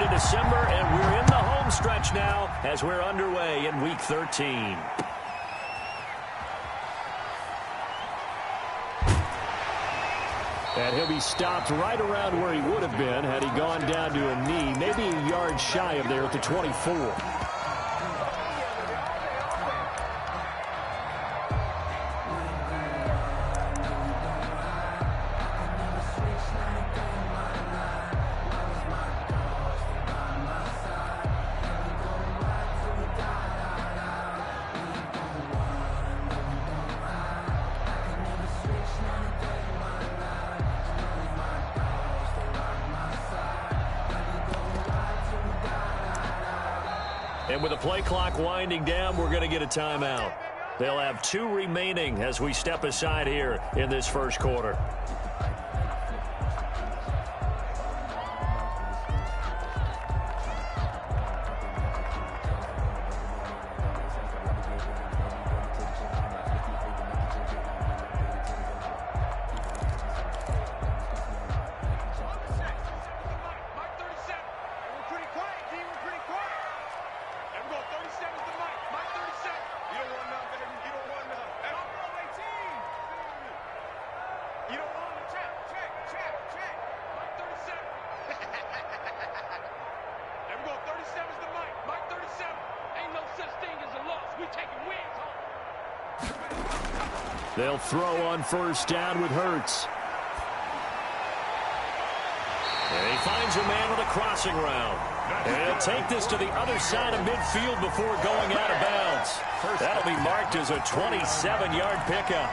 into December, and we're in the home stretch now as we're underway in Week 13. And he'll be stopped right around where he would have been had he gone down to a knee, maybe a yard shy of there at the 24. And with the play clock winding down, we're going to get a timeout. They'll have 2 remaining as we step aside here in this first quarter. They'll throw on first down with Hurts. And he finds a man with a crossing route. And he'll take this to the other side of midfield before going out of bounds. That'll be marked as a 27-yard pickup.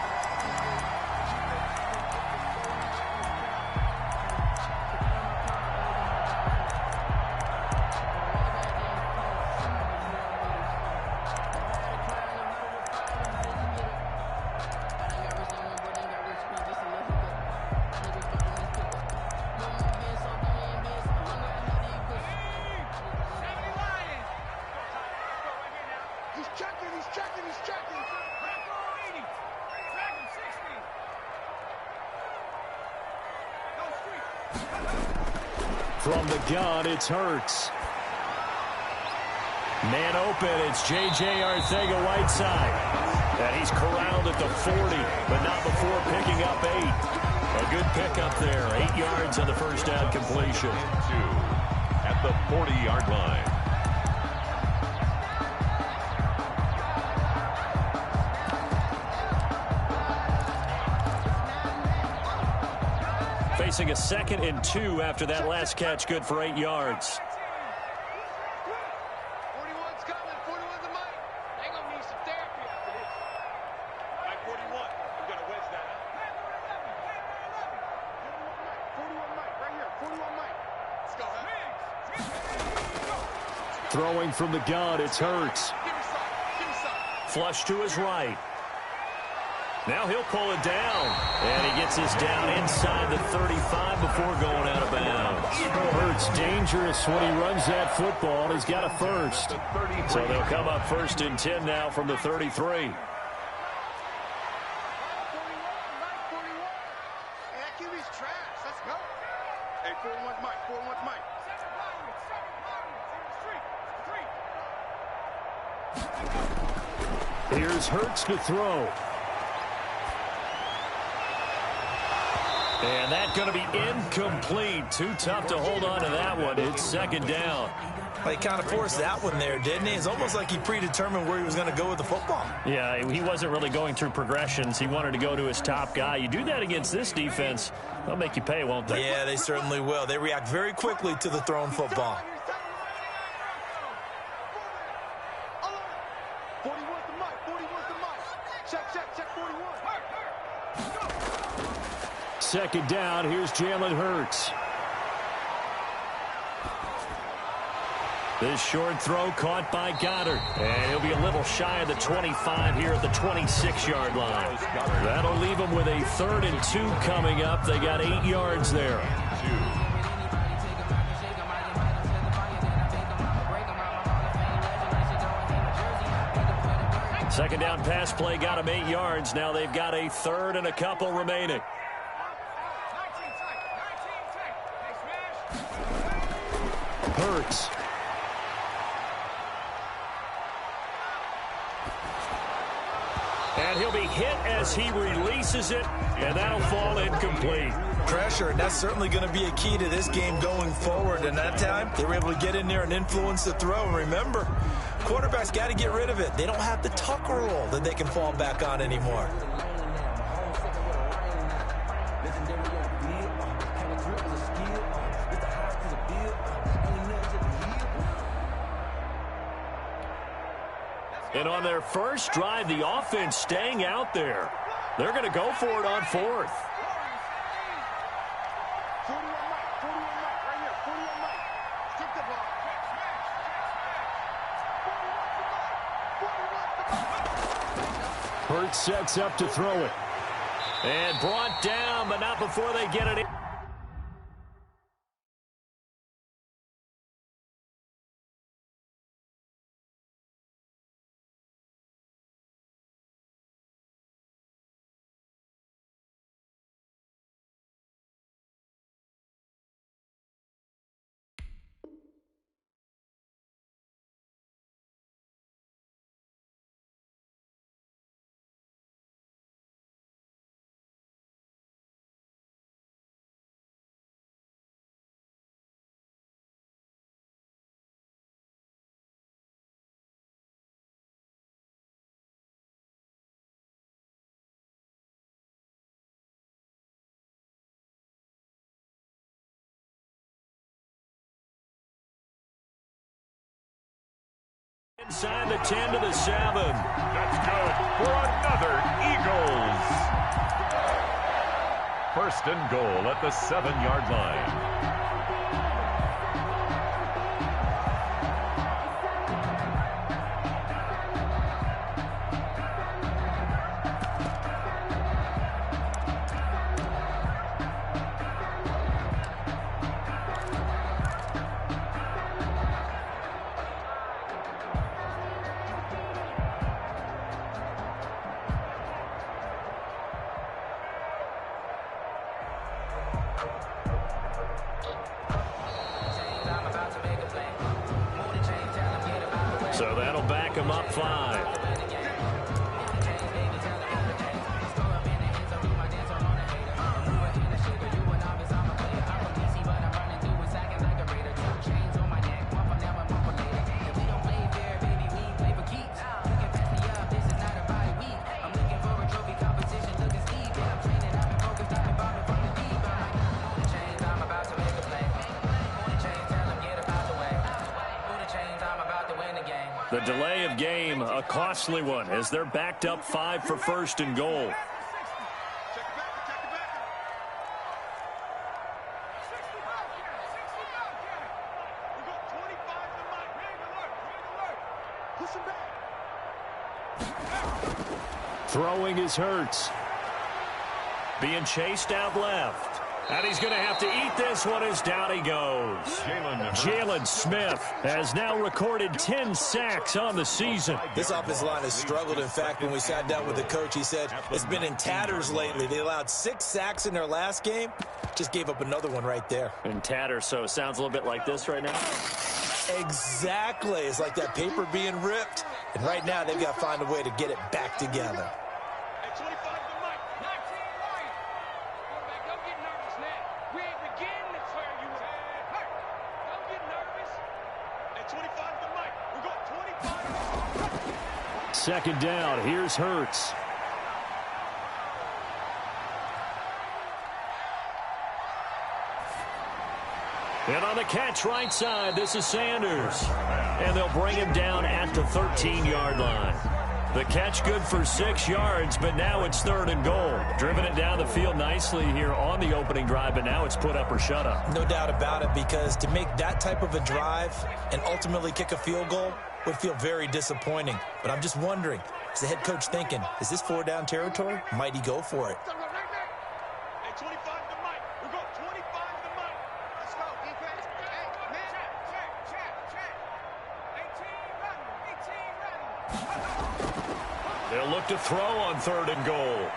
From the gun, it's Hurts. Man open, it's J.J. Arcega-Whiteside. And he's corralled at the 40, but not before picking up 8. A good pickup there, 8 yards on the first down completion. 2 at the 40-yard line. Facing a 2nd and 2 after that last catch, good for 8 yards. 41's coming. 41's the mic. They're going to need some therapy after this. Mike 41. We're going to wedge that up. 41 Mike. Right here. 41 Mike. Let's go. Throwing from the gun, it's Hurts. Give me some. Give me some. Flush to his right. Now he'll pull it down. And he gets this down inside the 35 before going out of bounds. Hurts dangerous when he runs that football. He's got a first. So they'll come up 1st and 10 now from the 33. 41. Mike 41. Hey, that QB's trash. Let's go. Hey, 41's Mike. 41's Mike. Here's Hurts to throw. And that's going to be incomplete. Too tough to hold on to that one. It's 2nd down. Well, he kind of forced that one there, didn't he? It's almost like he predetermined where he was going to go with the football. Yeah, he wasn't really going through progressions. He wanted to go to his top guy. You do that against this defense, they'll make you pay, won't they? Yeah, they certainly will. They react very quickly to the thrown football. 41's the mic. 41's the mic. Check 41. 2nd down, here's Jalen Hurts. This short throw caught by Goddard. And he'll be a little shy of the 25 here at the 26-yard line. That'll leave him with a 3rd and 2 coming up. They got 8 yards there. 2nd down pass play got him 8 yards. Now they've got a 3rd and a couple remaining. Hurts. And he'll be hit as he releases it, and that'll fall incomplete. Pressure, and that's certainly going to be a key to this game going forward. And that time, they were able to get in there and influence the throw. And remember, quarterbacks got to get rid of it. They don't have the tuck rule that they can fall back on anymore. And on their first drive, the offense staying out there. They're going to go for it on fourth. Hurts sets up to throw it. And brought down, but not before they get it in. Inside the 10 to the 7. That's good for another Eagles. First and goal at the 7-yard line. So that'll back him up 5. The delay of game, a costly one, as they're backed up 5 for first and goal. Throwing is Hurts. Being chased out left. And he's going to have to eat this one as down he goes. Jalen Smith has now recorded 10 sacks on the season. This offensive line has struggled. In fact, when we sat down with the coach, he said it's been in tatters lately. They allowed 6 sacks in their last game. Just gave up another one right there. In tatters, so it sounds a little bit like this right now. Exactly. It's like that paper being ripped. And right now, they've got to find a way to get it back together. Second down, here's Hurts. And on the catch right side, this is Sanders. And they'll bring him down at the 13-yard line. The catch good for 6 yards, but now it's 3rd and goal. Driven it down the field nicely here on the opening drive, but now it's put up or shut up. No doubt about it, because to make that type of a drive and ultimately kick a field goal would feel very disappointing. But I'm just wondering, is the head coach thinking, is this 4-down territory? Might he go for it? They'll look to throw on 3rd and goal.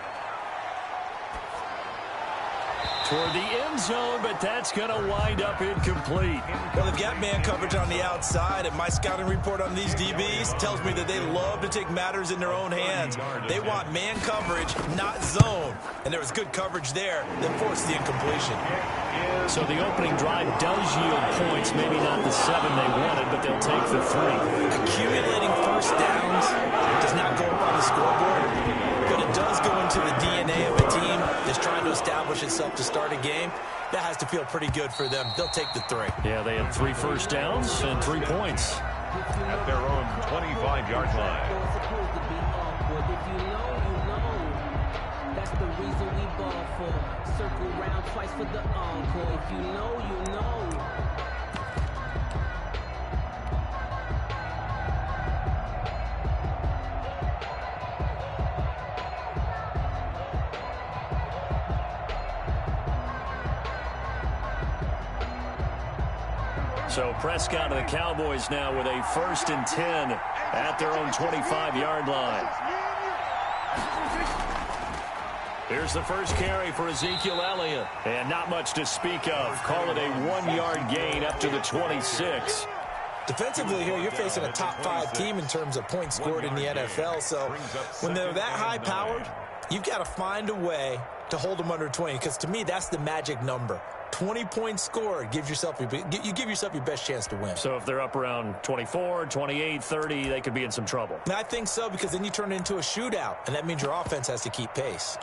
toward the end zone, but that's going to wind up incomplete. Well, they've got man coverage on the outside, and my scouting report on these DBs tells me that they love to take matters in their own hands. They want man coverage, not zone. And there was good coverage there that forced the incompletion. So the opening drive does yield points, maybe not the 7 they wanted, but they'll take the 3. Accumulating first downs does not go up on the scoreboard, but it does go into the DNA of a team that's trying to establish itself to start a game. That has to feel pretty good for them. They'll take the 3. Yeah, they had 3 first downs and 3 points. At their own 25-yard line. That's the reason we ball for. Circle round twice for the encore. If you know, you know. So Prescott and the Cowboys now with a 1st and 10 at their own 25-yard line. Here's the first carry for Ezekiel Elliott. And not much to speak of. Call it a 1-yard gain up to the 26. Defensively here, you're facing a top 5 team in terms of points scored in the NFL. So when they're that high-powered, you've got to find a way to hold them under 20. Because to me, that's the magic number. 20 points scored, you give yourself your best chance to win. So if they're up around 24, 28, 30, they could be in some trouble. And I think so, because then you turn it into a shootout, and that means your offense has to keep pace.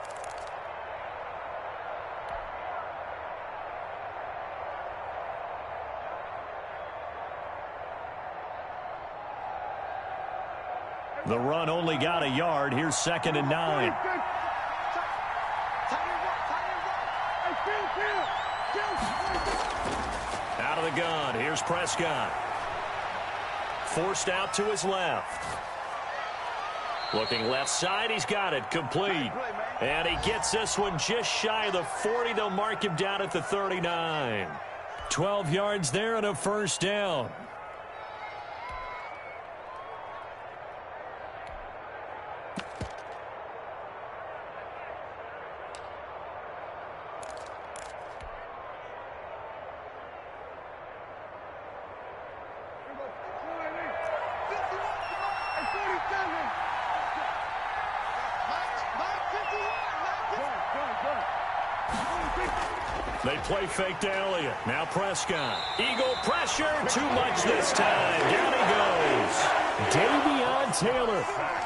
The run only got a yard. Here's 2nd and 9. Out of the gun. Here's Prescott. Forced out to his left. Looking left side. He's got it. Complete. And he gets this one just shy of the 40. They'll mark him down at the 39. 12 yards there and a 1st down. They play fake to Elliott. Now Prescott. Eagle pressure. Too much this time. Down he goes. Davion Taylor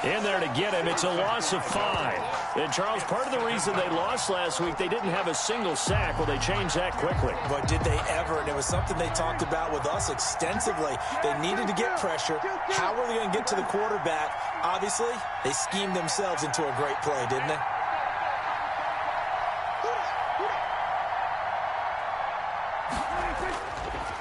in there to get him. It's a loss of 5. And, Charles, part of the reason they lost last week, they didn't have a single sack. Well, they changed that quickly. But did they ever? And it was something they talked about with us extensively. They needed to get pressure. How were they going to get to the quarterback? Obviously, they schemed themselves into a great play, didn't they?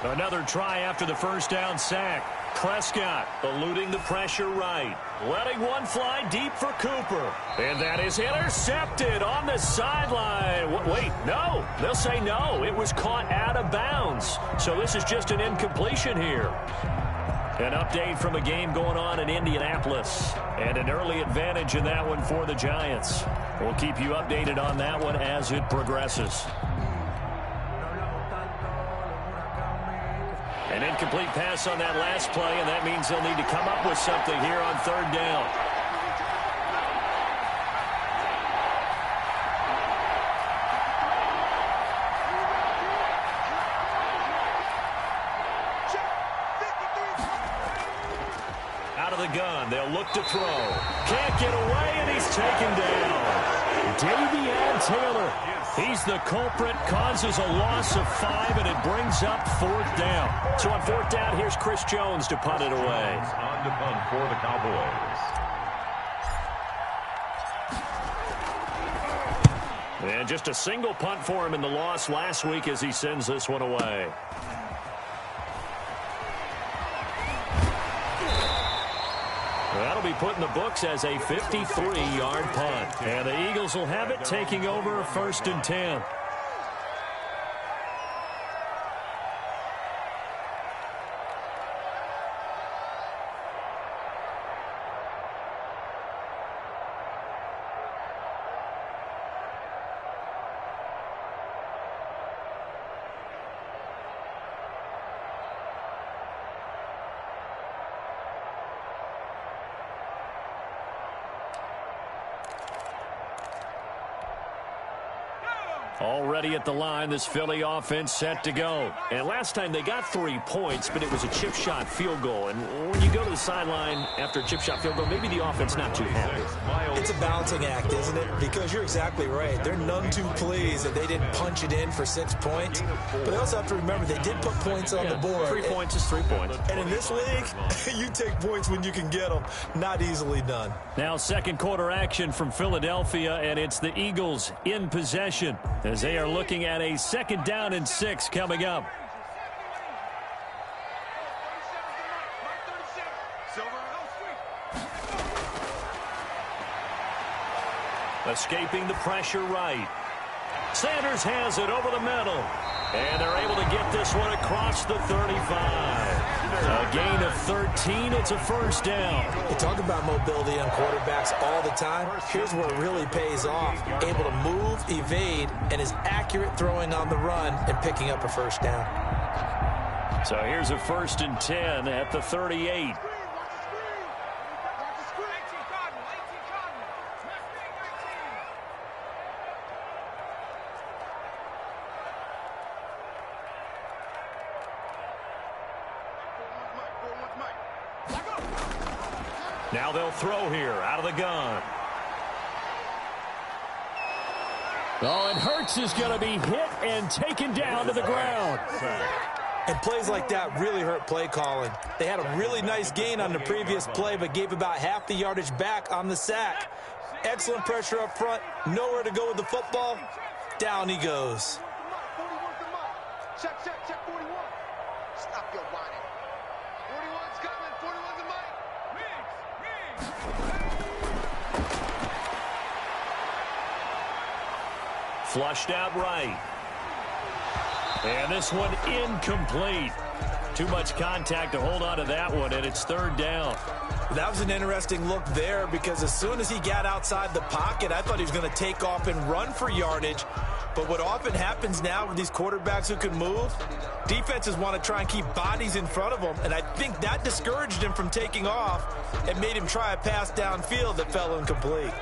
Another try after the 1st down sack. Prescott eluding the pressure right. Letting one fly deep for Cooper. And that is intercepted on the sideline. Wait, no. They'll say no. It was caught out of bounds. So this is just an incompletion here. An update from a game going on in Indianapolis. And an early advantage in that one for the Giants. We'll keep you updated on that one as it progresses. An incomplete pass on that last play, and that means they'll need to come up with something here on 3rd down. Out of the gun, they'll look to throw. Can't get away, and he's taken down. Davion Taylor. He's the culprit, causes a loss of 5, and it brings up 4th down. So on 4th down, here's Chris Jones to punt it away. On to punt for the Cowboys. And just a single punt for him in the loss last week as he sends this one away. That'll be put in the books as a 53-yard punt. And the Eagles will have it, taking over 1st and 10. Already at the line, this Philly offense set to go. And last time they got 3 points, but it was a chip shot field goal. And when you go to the sideline after a chip shot field goal, maybe the offense not too happy. It's a balancing act, isn't it? Because you're exactly right. They're none too pleased that they didn't punch it in for 6 points. But they also have to remember they did put points on the board. 3 points is 3 points. And in this league, you take points when you can get them. Not easily done. Now second quarter action from Philadelphia, and it's the Eagles in possession as they are looking at a 2nd down and 6 coming up. Escaping the pressure right. Sanders has it over the middle. And they're able to get this one across the 35. A gain of 13. It's a 1st down. We talk about mobility on quarterbacks all the time. Here's where it really pays off. Able to move, evade, and is accurate throwing on the run and picking up a 1st down. So here's a 1st and 10 at the 38. Now they'll throw here out of the gun. Oh, and Hurts is going to be hit and taken down to the ground. And plays like that really hurt play calling. They had a really nice gain on the previous play, but gave about half the yardage back on the sack. Excellent pressure up front. Nowhere to go with the football. Down he goes. Check, 41. Stop your whining. 41's coming. 41's the mic. Flushed out right. And this one incomplete. Too much contact to hold on to that one, and it's 3rd down. That was an interesting look there because as soon as he got outside the pocket, I thought he was going to take off and run for yardage. But what often happens now with these quarterbacks who can move, defenses want to try and keep bodies in front of them, and I think that discouraged him from taking off and made him try a pass downfield that fell incomplete.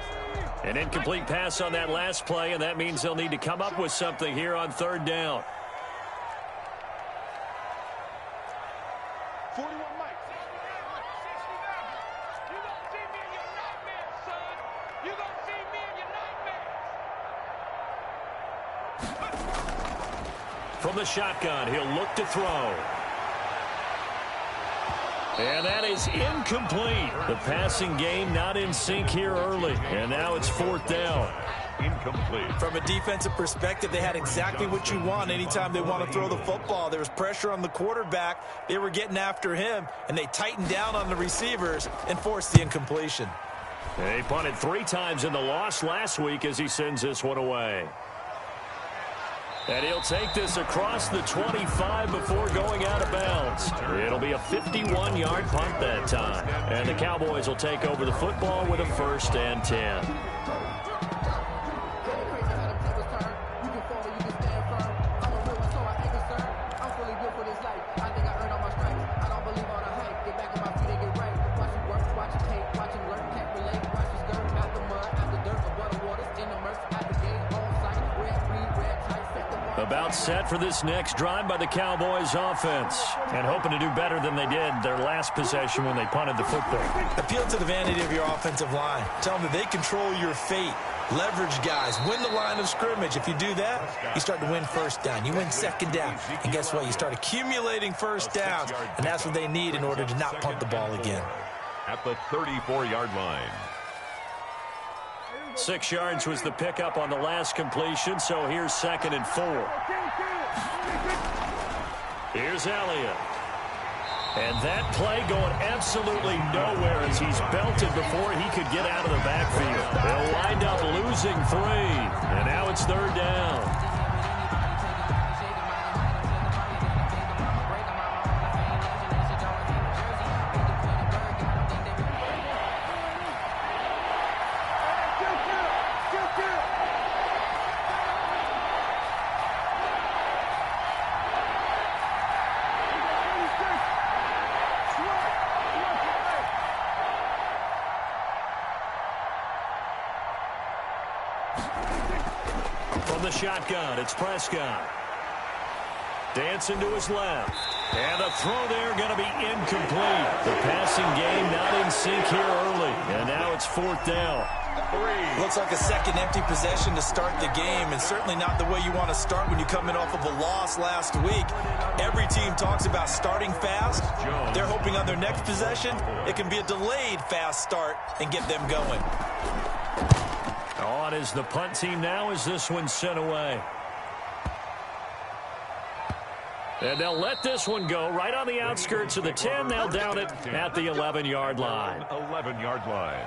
An incomplete pass on that last play, and that means they'll need to come up with something here on 3rd down. 41 Mike. You gonna see me in your nightmares, son. You gonna see me in your nightmares. From the shotgun, he'll look to throw. And that is incomplete. The passing game not in sync here early. And now it's 4th down. Incomplete. From a defensive perspective, they had exactly what you want anytime they want to throw the football. There was pressure on the quarterback. They were getting after him, and they tightened down on the receivers and forced the incompletion. They punted 3 times in the loss last week as he sends this one away. And he'll take this across the 25 before going out of bounds. It'll be a 51-yard punt that time. And the Cowboys will take over the football with a 1st and 10. About set for this next drive by the Cowboys offense. And hoping to do better than they did their last possession when they punted the football. Appeal to the vanity of your offensive line. Tell them that they control your fate. Leverage guys. Win the line of scrimmage. If you do that, you start to win 1st down. You win 2nd down. And guess what? You start accumulating 1st downs. And that's what they need in order to not punt the ball again. At the 34-yard line. 6 yards was the pickup on the last completion, so here's 2nd and 4. Here's Elliott. And that play going absolutely nowhere as he's belted before he could get out of the backfield. They'll wind up losing 3, and now it's 3rd down. shotgun. It's Prescott. Dancing to his left. And the throw there going to be incomplete. The passing game not in sync here early. And now it's 4th down. Looks like a second empty possession to start the game, and certainly not the way you want to start when you come in off of a loss last week. Every team talks about starting fast. They're hoping on their next possession it can be a delayed fast start and get them going. On is the punt team now as this one's sent away. And they'll let this one go right on the outskirts of the 10. They'll down it at the 11-yard line. 11-yard line.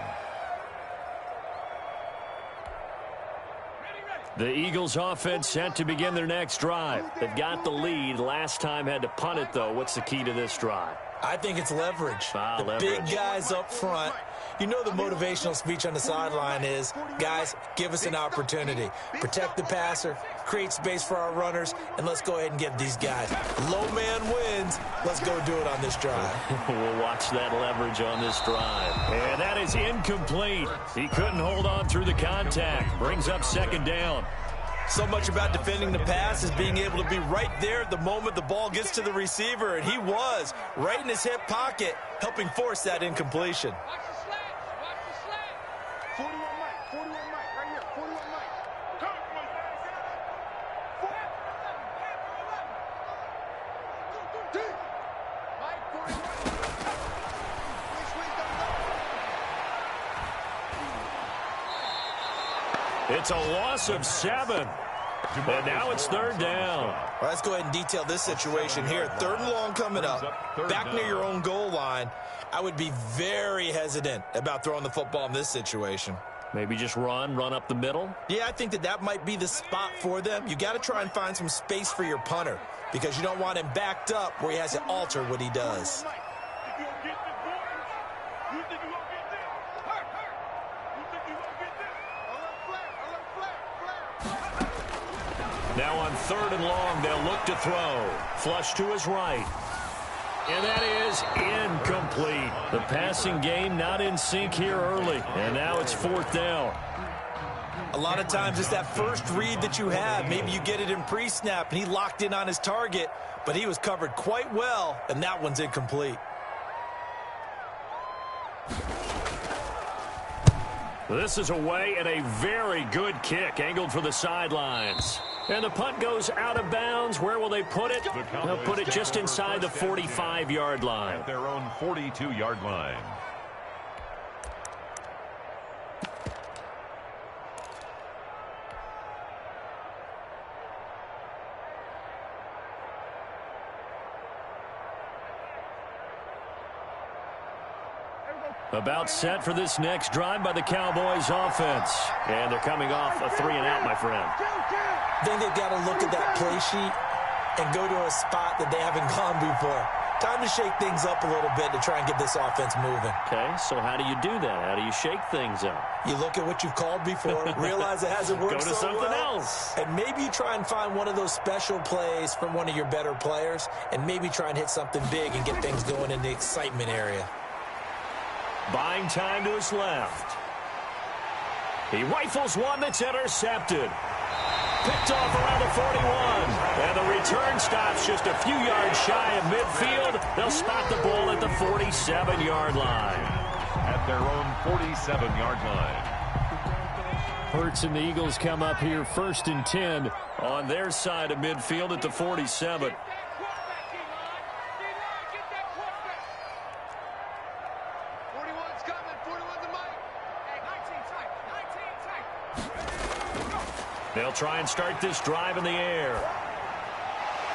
The Eagles offense set to begin their next drive. They've got the lead. Last time had to punt it, though. What's the key to this drive? I think it's leverage. Big guys up front. You know the motivational speech on the sideline is, guys, give us an opportunity. Protect the passer, create space for our runners, and let's go ahead and get these guys. Low man wins. Let's go do it on this drive. We'll watch that leverage on this drive. And that is incomplete. He couldn't hold on through the contact. Brings up 2nd down. So much about defending the pass is being able to be right there at the moment the ball gets to the receiver, and he was right in his hip pocket, helping force that incompletion. Watch the slats. Watch the slats. 41 Mike. 41 Mike. Right here. 41 Mike. Come on, Mike. Mike, 41. It's a loss of 7. And now it's 3rd down. Well, let's go ahead and detail this situation here. 3rd and long coming up. Back near your own goal line. I would be very hesitant about throwing the football in this situation. Maybe just run up the middle? Yeah, I think that might be the spot for them. You got to try and find some space for your punter because you don't want him backed up where he has to alter what he does. Now on 3rd and long, they'll look to throw. Flush to his right. And that is incomplete. The passing game not in sync here early. And now it's 4th down. A lot of times it's that first read that you have. Maybe you get it in pre-snap, and he locked in on his target, but he was covered quite well, and that one's incomplete. This is away and a very good kick angled for the sidelines. And the punt goes out of bounds. Where will they put it? They'll put it just inside the 45-yard line. At their own 42-yard line. About set for this next drive by the Cowboys offense. And thee coming off a 3-and-out, my friend. I think they've got to look at that play sheet and go to a spot that they haven't gone before. Time to shake things up a little bit to try and get this offense moving. Okay, so how do you do that? How do you shake things up? You look at what you've called before, realize it hasn't worked Go to so something well, else. and maybe you try and find one of those special plays from one of your better players, and maybe try and hit something big and get things going in the excitement area. Buying time to his left. He rifles one that's intercepted. Picked off around the 41. And the return stops just a few yards shy of midfield. They'll spot the ball at the 47-yard line. At their own 47-yard line. Hurts and the Eagles come up here 1st and 10 on their side of midfield at the 47. They'll try and start this drive in the air.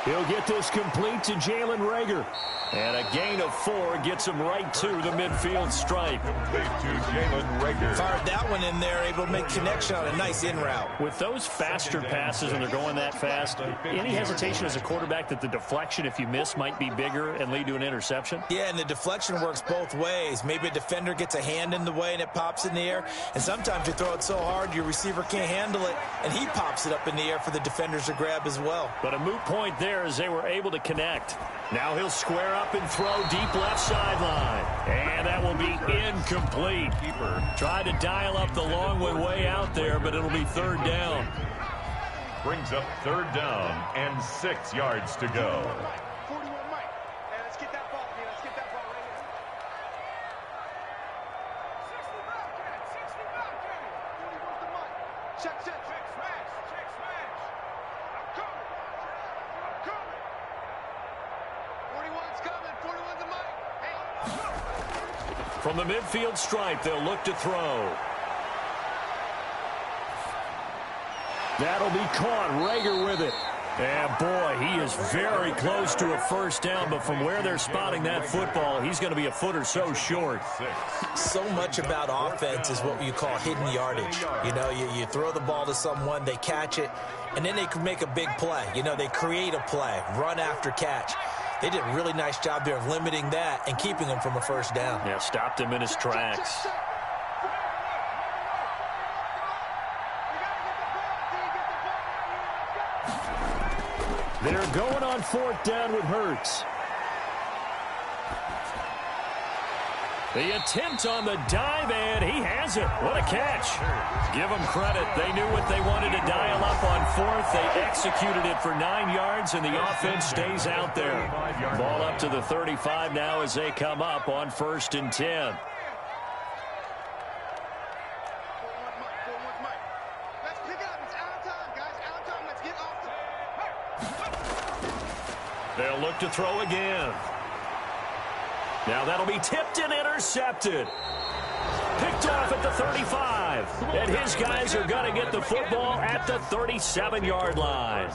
He'll get this complete to Jalen Reagor. And a gain of 4 gets him right to the midfield stripe. To Jalen Reagor. Fired that one in there, able to make connection on a nice in route. With those faster passes and they're going that fast, any hesitation as a quarterback that the deflection, if you miss, might be bigger and lead to an interception? Yeah, and the deflection works both ways. Maybe a defender gets a hand in the way and it pops in the air. And sometimes you throw it so hard your receiver can't handle it, and he pops it up in the air for the defenders to grab as well. But a moot point there as they were able to connect. Now he'll square up and throw deep left sideline. And that will be incomplete. Tried to dial up the long way out there, but it'll be 3rd down. brings up 3rd down and 6 yards to go. 41 Mike. And let's get that ball, man. Let's get that ball right here. 60 Bobcat. 60 Bobcat. 41's the Mike. Check, check. Check smash. Check smash. I'm coming. I'm coming. 41's coming. 41's the Mike. Hey. From the midfield stripe, they'll look to throw. That'll be caught. Rager with it. And boy, he is very close to a first down, but from where they're spotting that football, he's going to be a foot or so short. So much about offense is what you call hidden yardage. You know, you throw the ball to someone, they catch it, and then they can make a big play. You know, they create a play, run after catch. They did a really nice job there of limiting that and keeping him from a first down. Yeah, stopped him in his tracks. They're going on 4th down with Hurts. The attempt on the dive, and he has it. What a catch. Give them credit. They knew what they wanted to dial up on 4th. They executed it for 9 yards, and the offense stays out there. Ball up to the 35 now as they come up on 1st and 10. They'll look to throw again. Now that'll be tipped and intercepted. Picked off at the 35. And his guys are going to get the football at the 37-yard line.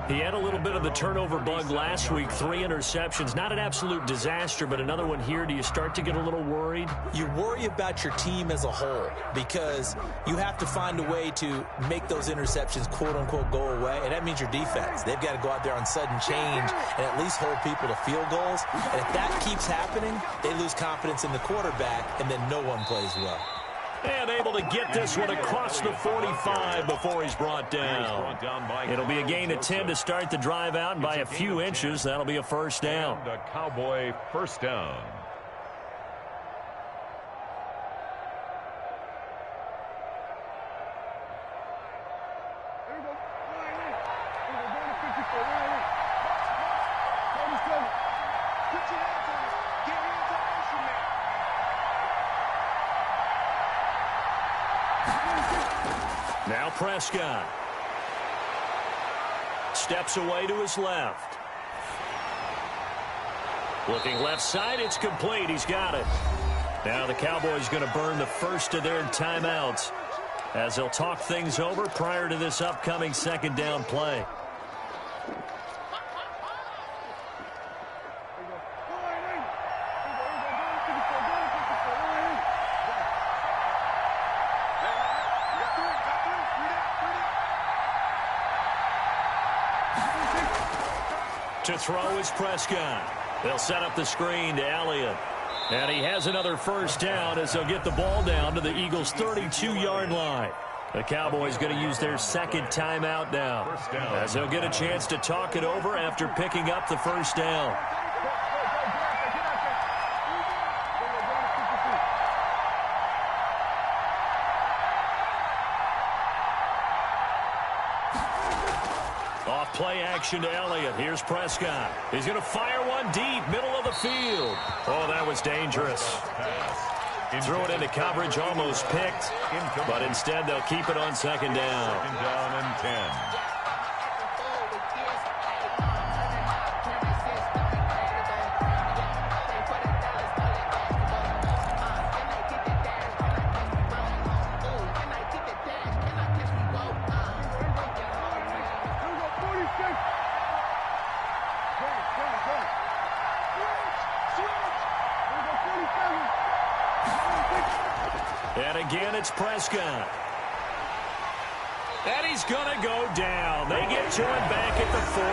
He had a little bit of the turnover bug last week. 3 interceptions. Not an absolute disaster, but another one here. Do you start to get a little worried? You worry about your team as a whole because you have to find a way to make those interceptions, quote-unquote, go away. And that means your defense. They've got to go out there on sudden change and at least hold people to field goals. And if that keeps happening, they lose confidence in the quarterback, and then no one plays well. And able to get this one across the 45 before he's brought down. It'll be a gain of 10 to start the drive out, and by a few inches, that'll be a first down. A Cowboy first down. Now Prescott. Steps away to his left. Looking left side, it's complete. He's got it. Now the Cowboys going to burn the first of their timeouts as they'll talk things over prior to this upcoming 2nd down play. To throw is Prescott. They'll set up the screen to Elliott. And he has another first down as they'll get the ball down to the Eagles' 32-yard line. The Cowboys going to use their 2nd timeout now as they'll get a chance to talk it over after picking up the first down. Play action to Elliott. Here's Prescott. He's going to fire one deep, middle of the field. Oh, that was dangerous. Threw it into coverage, almost picked, but instead they'll keep it on 2nd down. 2nd down and 10. And again, it's Prescott. And he's going to go down. They get to him back at the 40.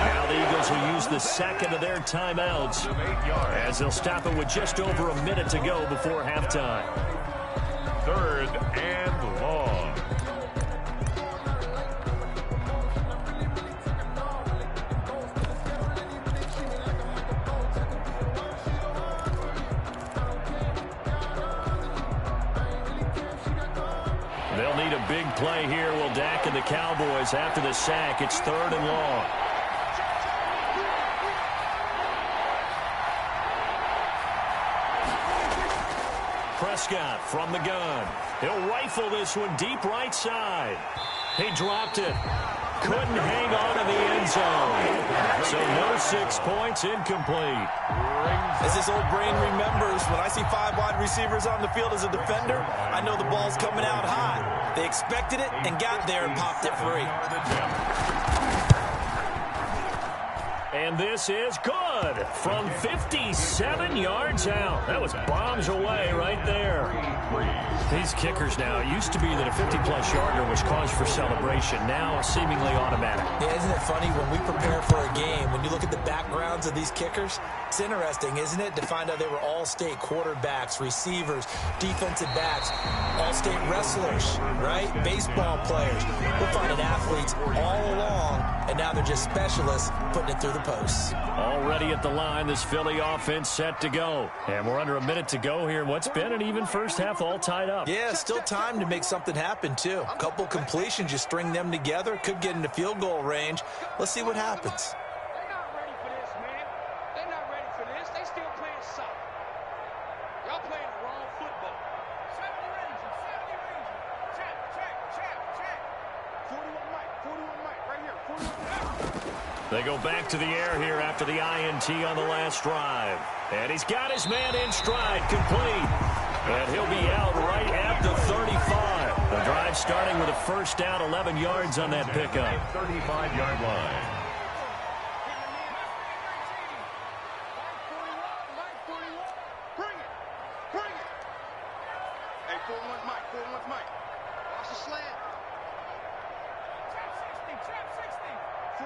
Now the Eagles will use the 2nd of their timeouts as they'll stop it with just over a minute to go before halftime. 3rd and long. They'll need a big play here. Will Dak and the Cowboys after the sack. It's 3rd and long. Prescott from the gun. He'll rifle this one deep right side. He dropped it. Couldn't hang on in the end zone. So no 6 points, incomplete. As his old brain remembers, when I see 5 wide receivers on the field as a defender, I know the ball's coming out high. They expected it and got there and popped it free. And this is good from 57 yards out. That was bombs away right there. These kickers now, it used to be that a 50-plus yarder was cause for celebration. Now seemingly automatic. Yeah, isn't it funny when we prepare for a game, when you look at the backgrounds of these kickers, it's interesting, isn't it, to find out they were all-state quarterbacks, receivers, defensive backs, all-state wrestlers, right? Baseball players. We're finding athletes all along, and now they're just specialists putting it through the posts. Already at the line, this Philly offense set to go. And we're under a minute to go here in what's been an even first half, all tied up. Yeah, still time to make something happen, too. A couple completions, you string them together, could get into field goal range. Let's see what happens. They're not ready for this, man. They're not ready for this. They still playing soccer. Y'all playing the wrong football. 70 Rangers, 70 Rangers. Check. 41 Mike, right here, 41 Mike. They go back to the air here after the INT on the last drive. And he's got his man in stride, complete. And he'll be out right at the 35. The drive starting with a first down, 11 yards on that pickup. 35-yard line. Bring it. Hey, 41's Mike. Watch the slant. Trap 60.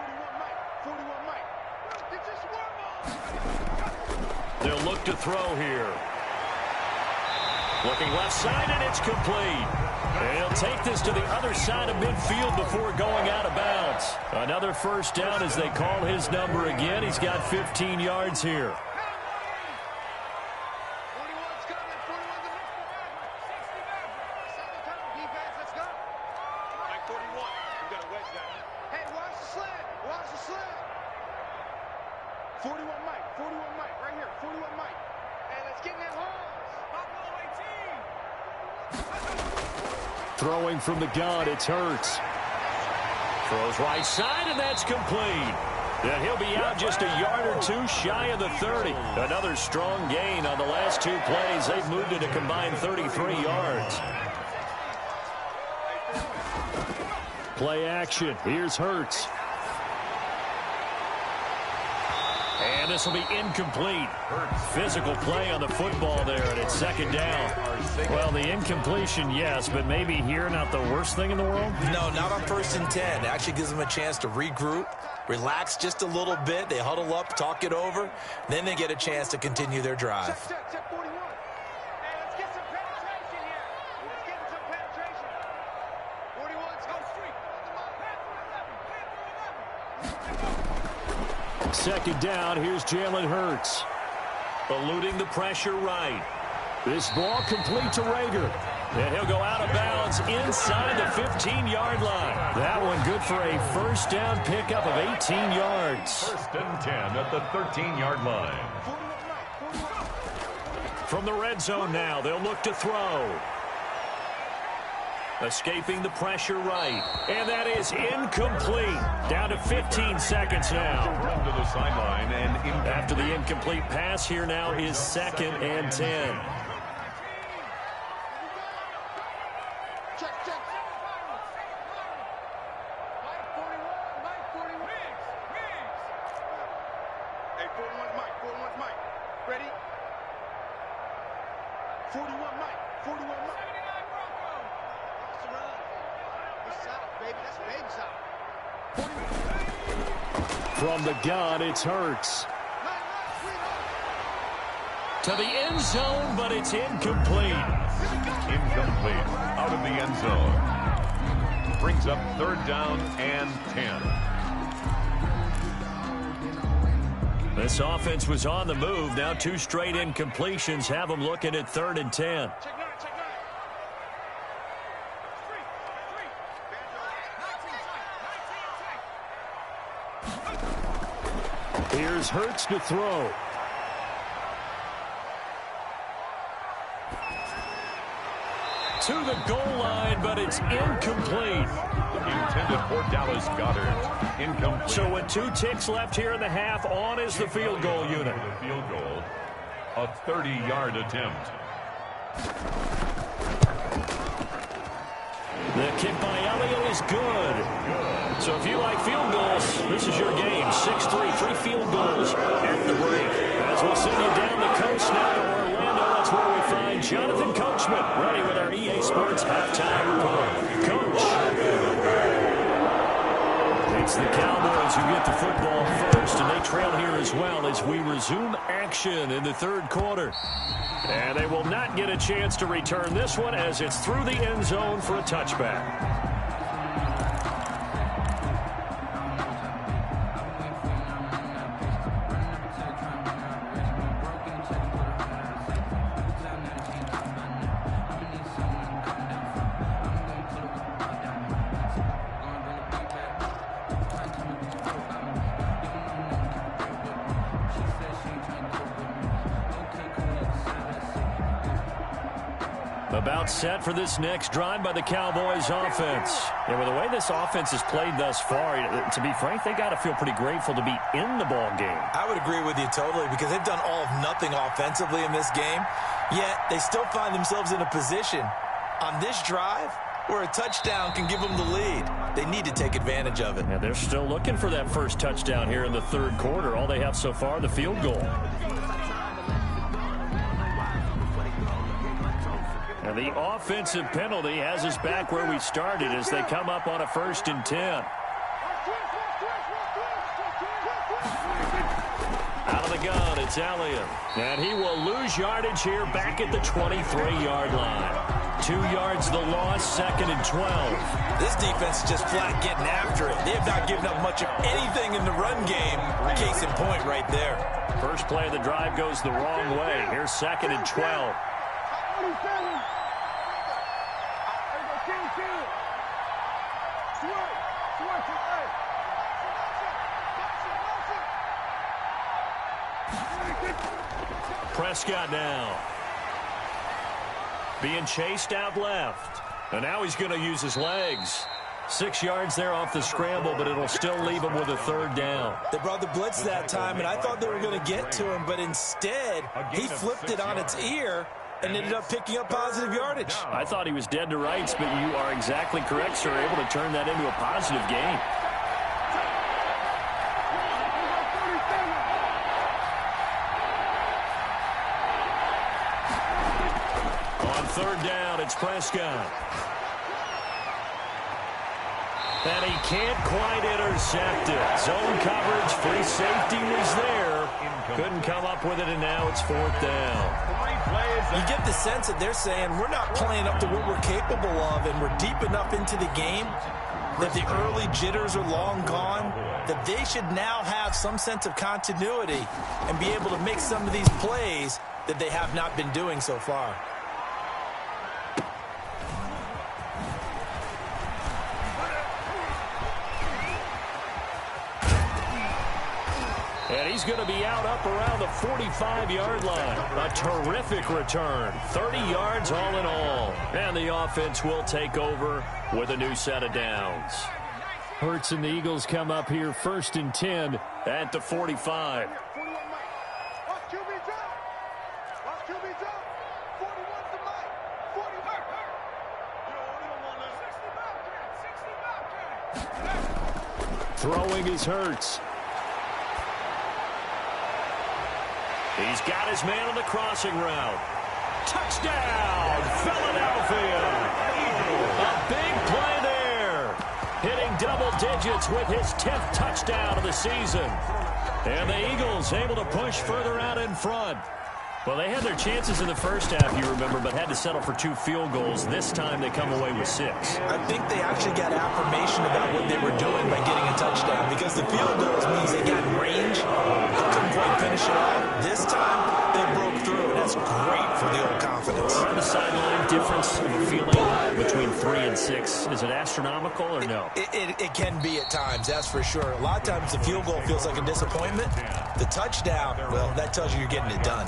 41 Mike. It's just one ball. They'll look to throw here. Looking left side, and it's complete. And he'll take this to the other side of midfield before going out of bounds. Another first down as they call his number again. He's got 15 yards here. 41's coming. 41's the next one. 60 back. Defense, let's go. Mike 41. You got a wedge guy. Hey, watch the slant. 41 Mike. Right here. 41 Mike. Hey, let's get in that hole. Throwing from the gun, it's Hurts. Throws right side, and that's complete. And he'll be out just a yard or two shy of the 30. Another strong gain on the last 2 plays. They've moved it a combined 33 yards. Play action. Here's Hurts. And this will be incomplete. Physical play on the football there, and it's second down. Well, the incompletion, yes, but maybe here not the worst thing in the world? No, not on 1st and 10. It actually gives them a chance to regroup, relax just a little bit. They huddle up, talk it over. Then they get a chance to continue their drive. Check 41. Hey, let's get some penetration here. Let's get some penetration. 41's go street. Second down, here's Jalen Hurts. Eluding the pressure right. This ball complete to Rager. And he'll go out of bounds inside the 15-yard line. That one good for a first down pickup of 18 yards. 1st and 10 at the 13-yard line. From the red zone now, they'll look to throw. Escaping the pressure right. And that is incomplete. Down to 15 seconds now. Run to the sideline and after the incomplete pass, here now is 2nd and 10. Check. Mike 41. Hey, 41's Mike. Ready? 41 Mike. 79 Bronco. That's the run. It's south, baby. That's baby south. From the gun, it's Hurts. To the end zone, but it's incomplete. incomplete out of the end zone. Brings up 3rd down and 10. This offense was on the move. Now 2 straight incompletions have them looking at 3rd and 10. Check 9. Here's Hurts to throw. To the goal line, but it's incomplete. Intended for Dallas Goedert. Incomplete. So with 2 ticks left here in the half, on is the field goal unit. The field goal, a 30-yard attempt. The kick by Elliott is good. So if you like field goals, this is your game. 6-3, 3 field goals at the break. As we'll send you down the coast now to Orlando, that's where we find Jonathan Coachman, ready with our EA Sports halftime report. Coach. It's the Cowboys who get the football first, and they trail here as well as we resume action in the third quarter. And they will not get a chance to return this one as it's through the end zone for a touchback. About set for this next drive by the Cowboys offense. And with the way this offense has played thus far, to be frank, they got to feel pretty grateful to be in the ball game. I would agree with you totally because they've done all of nothing offensively in this game, yet they still find themselves in a position on this drive where a touchdown can give them the lead. They need to take advantage of it. And they're still looking for that first touchdown here in the third quarter. All they have so far, the field goal. And the offensive penalty has us back where we started as they come up on a 1st and 10. Out of the gun, it's Elliott. And he will lose yardage here back at the 23-yard line. 2 yards the loss, 2nd and 12. This defense is just flat getting after it. They have not given up much of anything in the run game. Case in point right there. First play of the drive goes the wrong way. Here's 2nd and 12. Prescott now. Being chased out left. And now he's going to use his legs. 6 yards there off the scramble, but it'll still leave him with a 3rd down. They brought the blitz that time, and I thought they were going to get to him, but instead, he flipped it on its ear and ended up picking up positive yardage. I thought he was dead to rights, but you are exactly correct, sir. Able to turn that into a positive gain. On 3rd down, it's Prescott. And he can't quite intercept it. Zone coverage, free safety was there. Couldn't come up with it, and now it's 4th down. You get the sense that they're saying we're not playing up to what we're capable of, and we're deep enough into the game that the early jitters are long gone, that they should now have some sense of continuity and be able to make some of these plays that they have not been doing so far. And he's going to be out up around the 45-yard line. A terrific return. 30 yards all in all. And the offense will take over with a new set of downs. Hurts and the Eagles come up here 1st and 10 at the 45. Throwing is Hurts. He's got his man on the crossing route. Touchdown, Philadelphia. A big play there. Hitting double digits with his 10th touchdown of the season. And the Eagles able to push further out in front. Well, they had their chances in the first half, you remember, but had to settle for 2 field goals. This time they come away with 6. I think they actually got affirmation about what they were doing by getting a touchdown because the field goals means they got range. They couldn't quite finish it off. This time, they broke through, and that's great for the old confidence. On the sideline, difference of a feeling between between 3 and 6, is it astronomical or no? It can be at times, that's for sure. A lot of times the field goal feels like a disappointment. The touchdown, well, that tells you you're getting it done.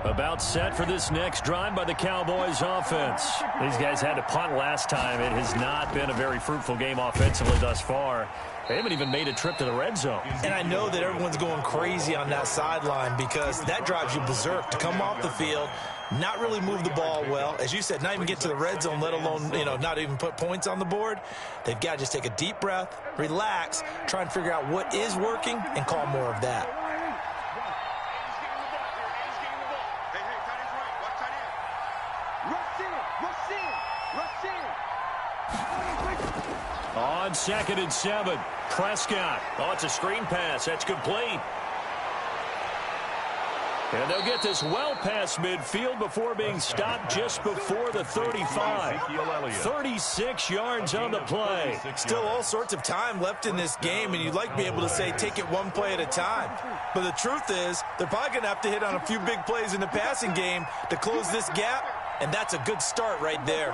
About set for this next drive by the Cowboys offense. These guys had to punt last time. It has not been a very fruitful game offensively thus far. They haven't even made a trip to the red zone. And I know that everyone's going crazy on that sideline because that drives you berserk to come off the field, not really move the ball well. As you said, not even get to the red zone, let alone, not even put points on the board. They've got to just take a deep breath, relax, try and figure out what is working and call more of that. On 2nd and 7, Prescott. Oh, it's a screen pass. That's complete. And they'll get this well past midfield before being stopped just before the 35. 36 yards on the play. Still all sorts of time left in this game, and you'd like to be able to say take it one play at a time. But the truth is, they're probably going to have to hit on a few big plays in the passing game to close this gap, and that's a good start right there.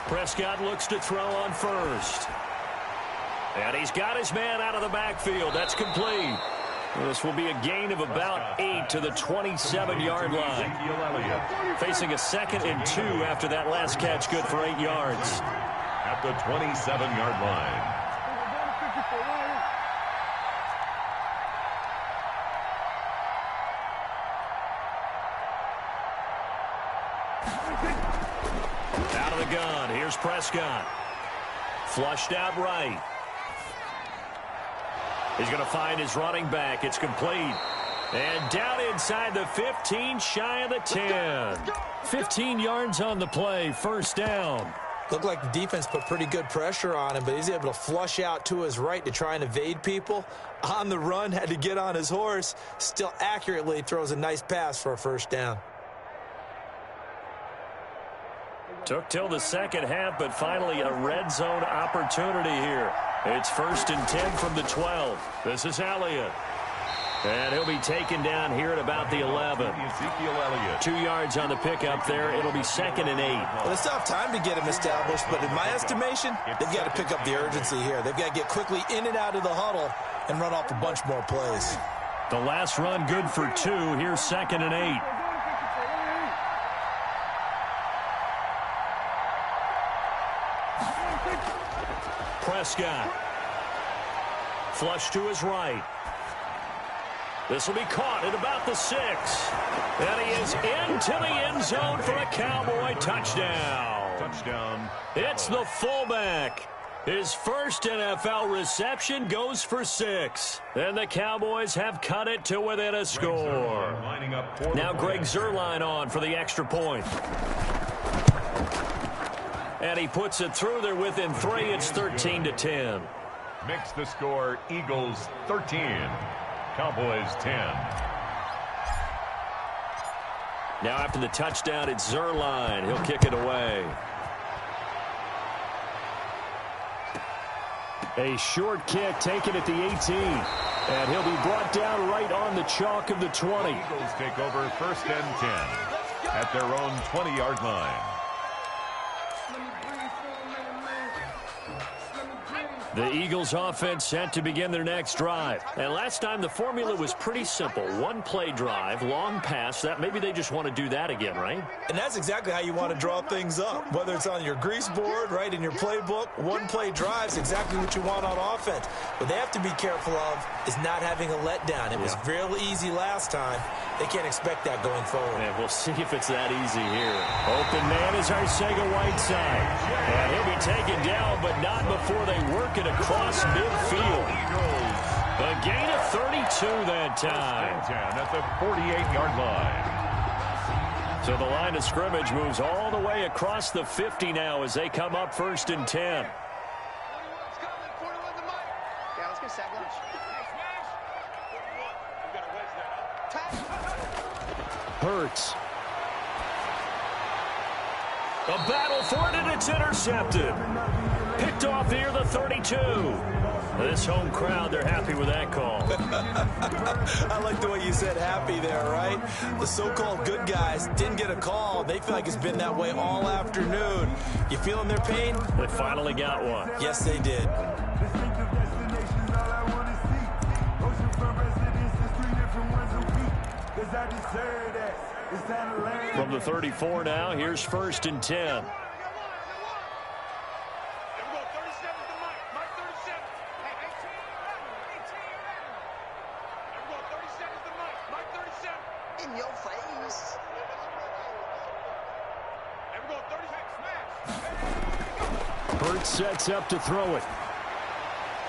Prescott looks to throw on first. And he's got his man out of the backfield. That's complete. This will be a gain of about 8 to the 27-yard line. Facing a 2nd and 2 after that last catch, good for 8 yards. At the 27-yard line. Out of the gun, here's Prescott. Flushed out right. He's going to find his running back. It's complete. And down inside the 15, shy of the 10. 15 yards on the play, first down. Looked like the defense put pretty good pressure on him, but he's able to flush out to his right to try and evade people. On the run, had to get on his horse. Still accurately throws a nice pass for a first down. Took till the second half, but finally a red zone opportunity here. It's 1st and 10 from the 12. This is Elliott. And he'll be taken down here at about the 11. 2 yards on the pickup there. It'll be 2nd and 8. Well, it's tough time to get him established, but in my estimation, they've got to pick up the urgency here. They've got to get quickly in and out of the huddle and run off a bunch more plays. The last run good for 2. Here's 2nd and 8. Prescott. Flush to his right. This will be caught at about the 6. And he is into the end zone for a Cowboy touchdown. Touchdown. It's the fullback. His first NFL reception goes for 6. And the Cowboys have cut it to within a score. Now Greg Zuerlein on for the extra point. And he puts it through there within 3. It's 13 to 10. Makes the score Eagles 13. Cowboys 10. Now after the touchdown, it's Zuerlein. He'll kick it away. A short kick taken at the 18. And he'll be brought down right on the chalk of the 20. Eagles take over 1st and 10 at their own 20-yard line. The Eagles offense set to begin their next drive. And last time the formula was pretty simple. One play drive, long pass. That maybe they just want to do that again, right? And that's exactly how you want to draw things up. Whether it's on your grease board, right, in your playbook, one play drive is exactly what you want on offense. What they have to be careful of is not having a letdown. It was real easy last time. They can't expect that going forward. And we'll see if it's that easy here. Open man is Arcega-Whiteside. And he'll be taken down, but not before they work it across midfield. A gain of 32 that time. At the 48-yard line. So the line of scrimmage moves all the way across the 50 now as they come up 1st and 10. 41's coming, 41 to Mike. Yeah, let's get sack lunch. Hurts. A battle for it, and it's intercepted. Picked off near the 32. This home crowd, they're happy with that call. I like the way you said happy there, right? The so-called good guys didn't get a call. They feel like it's been that way all afternoon. You feeling their pain? They finally got one. Yes, they did. From the 34 now, here's 1st and 10. In your face. Hurts sets up to throw it.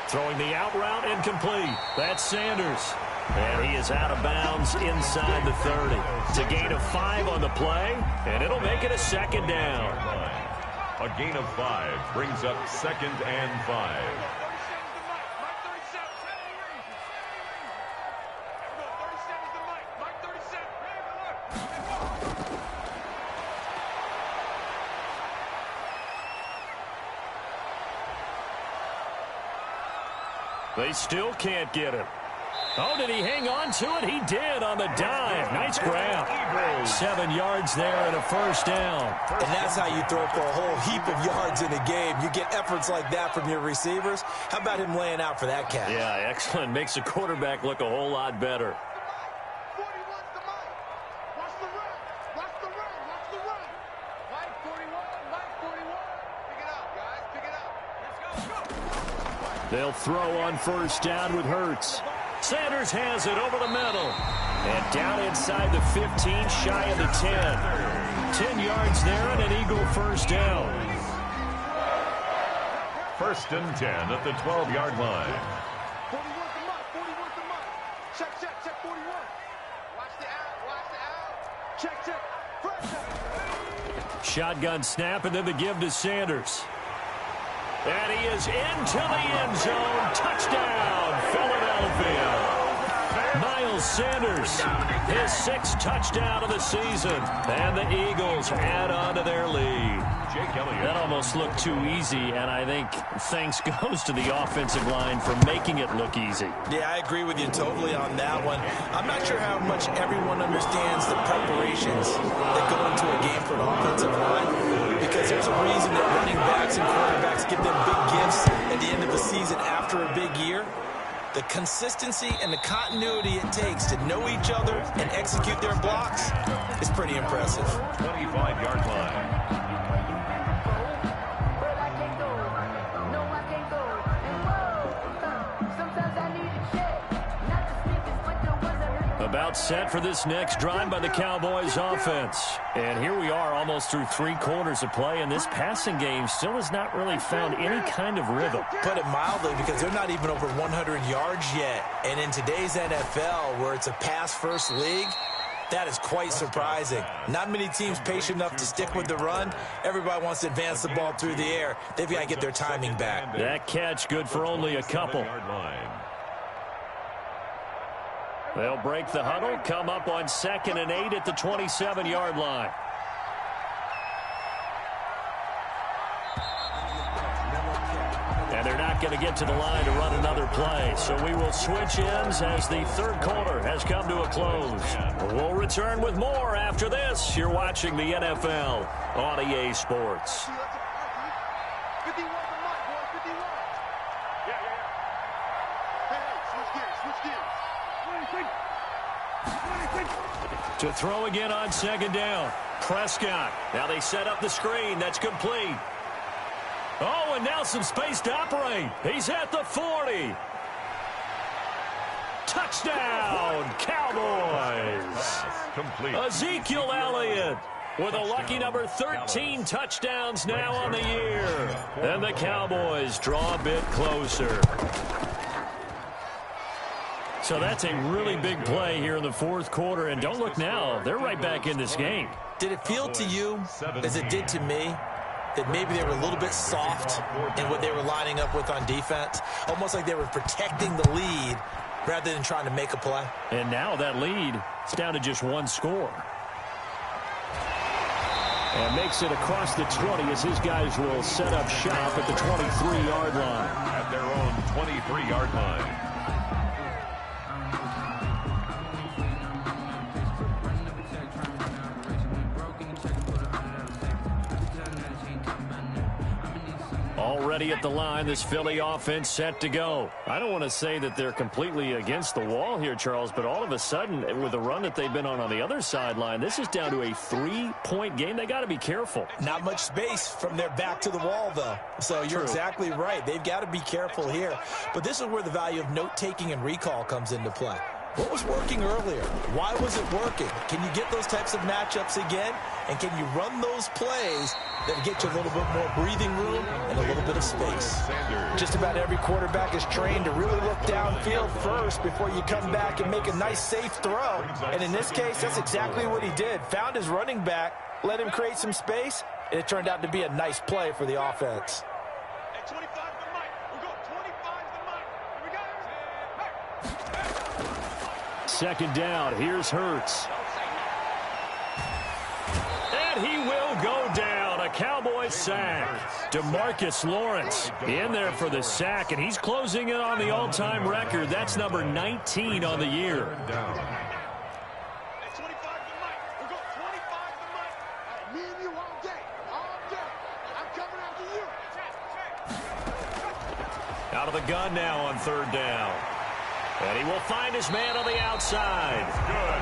Throwing the out route, incomplete. That's Sanders. And he is out of bounds inside the 30. It's a gain of 5 on the play, and it'll make it a 2nd down. A gain of 5 brings up 2nd and 5. They still can't get him. Oh, did he hang on to it? He did on the dive. Nice grab. 7 yards there and a 1st down. And that's how you throw for a whole heap of yards in a game. You get efforts like that from your receivers. How about him laying out for that catch? Yeah, excellent. Makes the quarterback look a whole lot better. They'll throw on 1st down with Hurts. Sanders has it over the middle. And down inside the 15, shy of the 10. 10 yards there and an Eagle 1st down. 1st and 10 at the 12-yard line. 41 to Mike, 41 to Mike. Check, 41. Watch the out. Check. Fresh. Shotgun snap and then the give to Sanders. And he is into the end zone. Touchdown, Philadelphia. Miles Sanders, his 6th touchdown of the season. And the Eagles add on to their lead. That almost looked too easy, and I think thanks goes to the offensive line for making it look easy. Yeah, I agree with you totally on that one. I'm not sure how much everyone understands the preparations that go into a game for an offensive line, because there's a reason that running backs and quarterbacks give them big gifts at the end of the season after a big year. The consistency and the continuity it takes to know each other and execute their blocks is pretty impressive. 25-yard line. About set for this next drive by the Cowboys offense. And here we are almost through 3 quarters of play, and this passing game still has not really found any kind of rhythm. Put it mildly, because they're not even over 100 yards yet. And in today's NFL, where it's a pass-first league, that is quite surprising. Not many teams patient enough to stick with the run. Everybody wants to advance the ball through the air. They've got to get their timing back. That catch good for only a couple. They'll break the huddle, come up on 2nd and 8 at the 27-yard line. And they're not going to get to the line to run another play. So we will switch ends as the 3rd quarter has come to a close. We'll return with more after this. You're watching the NFL on EA Sports. 51 to Mike, boy, 51. Yeah. Hey, switch gears. To throw again on 2nd down. Prescott. Now they set up the screen. That's complete. Oh, and now some space to operate. He's at the 40. Touchdown, Cowboys. Complete. Ezekiel Elliott with a lucky number 13 touchdowns now on the year. And the Cowboys draw a bit closer. So that's a really big play here in the 4th quarter. And don't look now, they're right back in this game. Did it feel to you, as it did to me, that maybe they were a little bit soft in what they were lining up with on defense? Almost like they were protecting the lead rather than trying to make a play. And now that lead is down to just 1 score. And makes it across the 20 as his guys will set up shop at the 23-yard line. At their own 23-yard line. Already at the line, this Philly offense set to go. I don't want to say that they're completely against the wall here, Charles, but all of a sudden, with the run that they've been on the other sideline, this is down to a 3-point game. They got to be careful. Not much space from their back to the wall, though. So you're exactly right. They've got to be careful here. But this is where the value of note-taking and recall comes into play. What was working earlier? Why was it working? Can you get those types of matchups again? And can you run those plays that get you a little bit more breathing room and a little bit of space? Just about every quarterback is trained to really look downfield first before you come back and make a nice, safe throw. And in this case, that's exactly what he did. Found his running back, let him create some space, and it turned out to be a nice play for the offense. Second down, here's Hurts. And he will go down. A Cowboy sack. DeMarcus Lawrence in there for the sack, and he's closing in on the all-time record. That's number 19 on the year. Out of the gun now on third down. And he will find his man on the outside.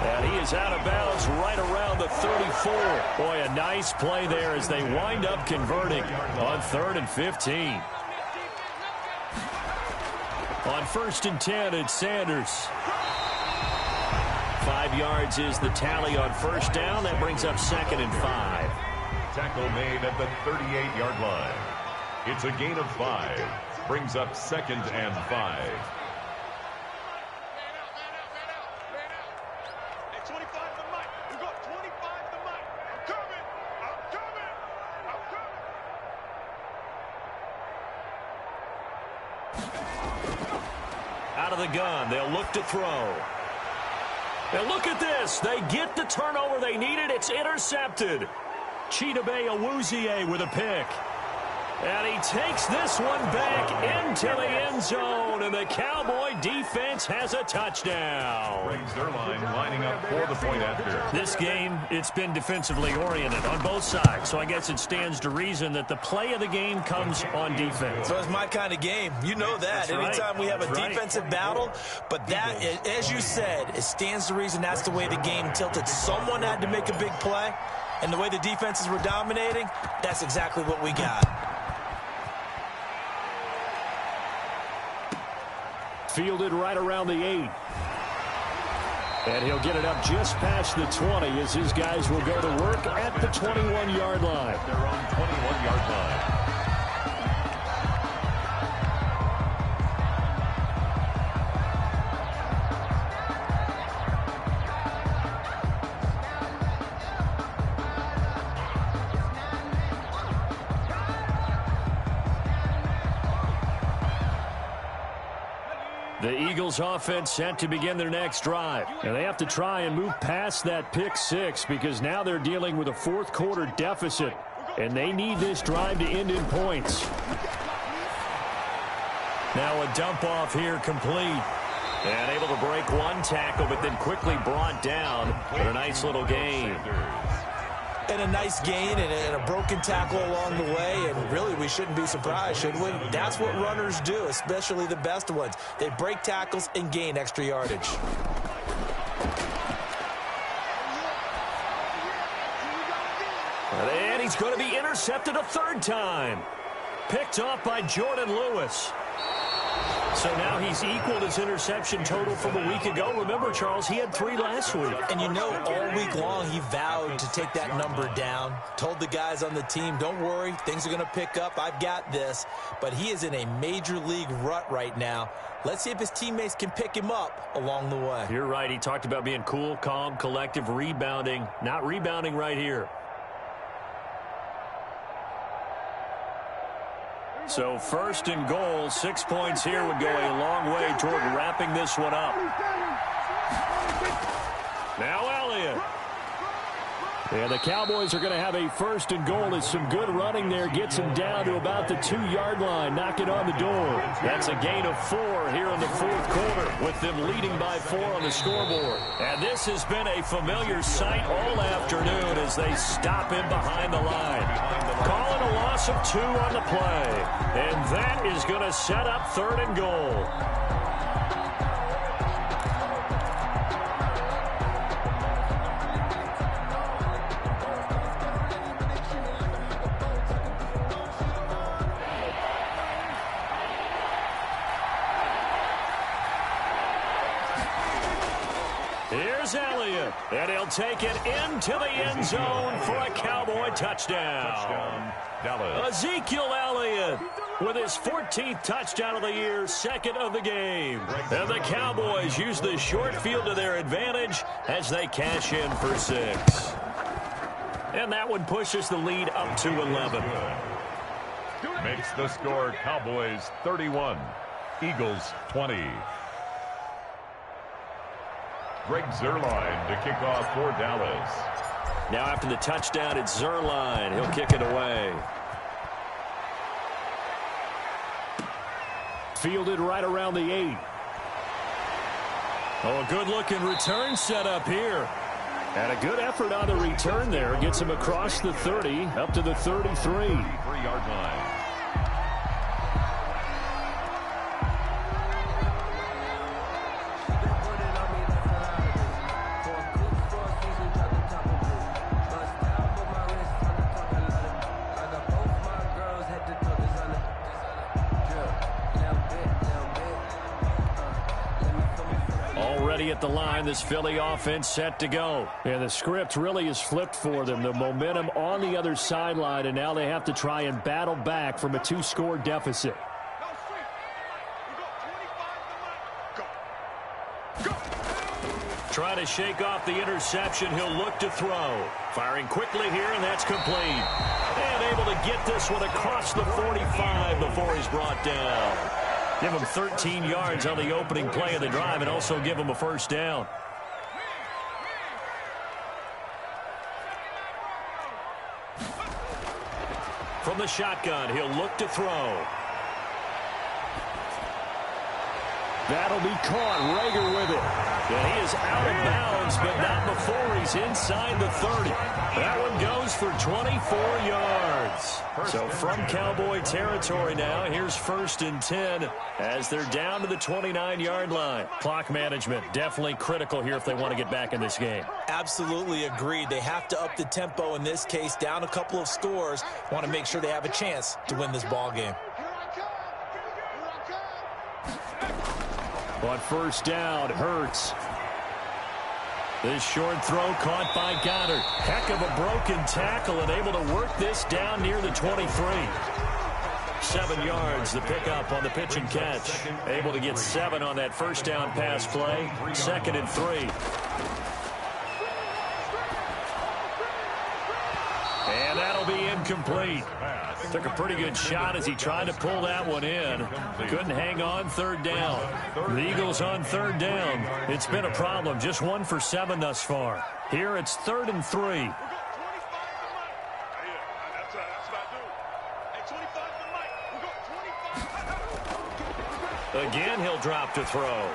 And he is out of bounds right around the 34. Boy, a nice play there as they wind up converting on 3rd and 15. On 1st and 10, it's Sanders. 5 yards is the tally on first down. That brings up 2nd and 5. Tackle made at the 38-yard line. It's a gain of 5. Brings up 2nd and 5. Out of the gun, they'll look to throw. And look at this. They get the turnover they needed. It's intercepted. Chidobe Awuzie with a pick. And he takes this one back into the end zone, and the Cowboy defense has a touchdown. Brings their line lining up for the point after. This game, it's been defensively oriented on both sides, so I guess it stands to reason that the play of the game comes on defense. So it's my kind of game. You know that. That's right. Anytime we have a defensive battle, but that, as you said, it stands to reason that's the way the game tilted. Someone had to make a big play, and the way the defenses were dominating, that's exactly what we got. Fielded right around the 8. And he'll get it up just past the 20 as his guys will go to work at the 21-yard line. Their own 21-yard line. The Eagles offense set to begin their next drive. And they have to try and move past that pick 6 because now they're dealing with a fourth quarter deficit. And they need this drive to end in points. Now a dump off here complete. And able to break one tackle, but then quickly brought down for a nice little gain. And a nice gain and a broken tackle along the way, and really we shouldn't be surprised, should we? That's what runners do, especially the best ones. They break tackles and gain extra yardage. And he's going to be intercepted a 3rd time. Picked off by Jordan Lewis. So now he's equaled his interception total from a week ago. Remember, Charles, he had 3 last week. And you know, all week long he vowed to take that number down. Told the guys on the team, don't worry, things are going to pick up. I've got this. But he is in a major league rut right now. Let's see if his teammates can pick him up along the way. You're right. He talked about being cool, calm, collective, rebounding. Not rebounding right here. So 1st and goal, 6 points here would go a long way toward wrapping this one up. Now Elliott. And the Cowboys are going to have a first and goal as some good running there gets them down to about the 2-yard line, knocking on the door. That's a gain of 4 here in the fourth quarter with them leading by 4 on the scoreboard. And this has been a familiar sight all afternoon as they stop him behind the line. Calling a loss of 2 on the play. And that is going to set up third and goal. Here's Elliott, and he'll take it into the end zone for a Cowboy touchdown. Dallas. Ezekiel Elliott with his 14th touchdown of the year, second of the game. And the Cowboys use the short field to their advantage as they cash in for 6. And that one pushes the lead up to 11. Makes the score Cowboys 31, Eagles 20. Greg Zuerlein to kick off for Dallas. Now after the touchdown, it's Zuerlein. He'll kick it away. Fielded right around the 8. Oh, a good-looking return set up here. And a good effort on the return there. Gets him across the 30, up to the 33. 3-yard line. At the line, this Philly offense set to go. And the script really is flipped for them. The momentum on the other sideline, and now they have to try and battle back from a 2-score deficit. Trying to shake off the interception. He'll look to throw. Firing quickly here, and that's complete. And able to get this one across the 45 before he's brought down. Give him 13 yards on the opening play of the drive and also give him a first down. From the shotgun, he'll look to throw. That'll be caught. Rager with it. And he is out of bounds, but not before he's inside the 30. That one goes for 24 yards. So from Cowboy territory now, here's 1st and 10 as they're down to the 29-yard line. Clock management definitely critical here if they want to get back in this game. Absolutely agreed. They have to up the tempo in this case, down a couple of scores. Want to make sure they have a chance to win this ball game. On first down, Hurts. This short throw caught by Goddard. Heck of a broken tackle and able to work this down near the 23. 7 yards, the pickup on the pitch and catch. Able to get 7 on that first down pass play. 2nd and 3. And that'll be incomplete. Took a pretty good shot as he tried to pull that one in. Couldn't hang on 3rd down. The Eagles on 3rd down. It's been a problem. Just 1 for 7 thus far. Here it's 3rd and 3. Again, he'll drop to throw.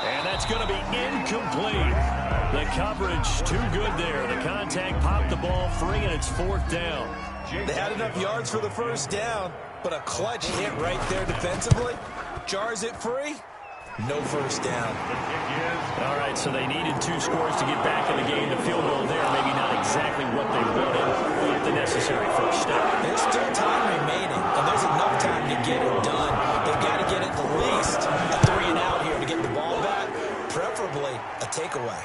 And that's going to be incomplete. The coverage too good there. The contact popped the ball free, and it's 4th down. They had enough yards for the first down, but a clutch hit right there defensively. Jars it free. No first down. All right, so they needed 2 scores to get back in the game. The field goal there, maybe not exactly what they wanted, but the necessary first step. There's still time remaining, and there's enough time to get it done. They've got to get at least a 3-and-out here to get the ball back, preferably a takeaway.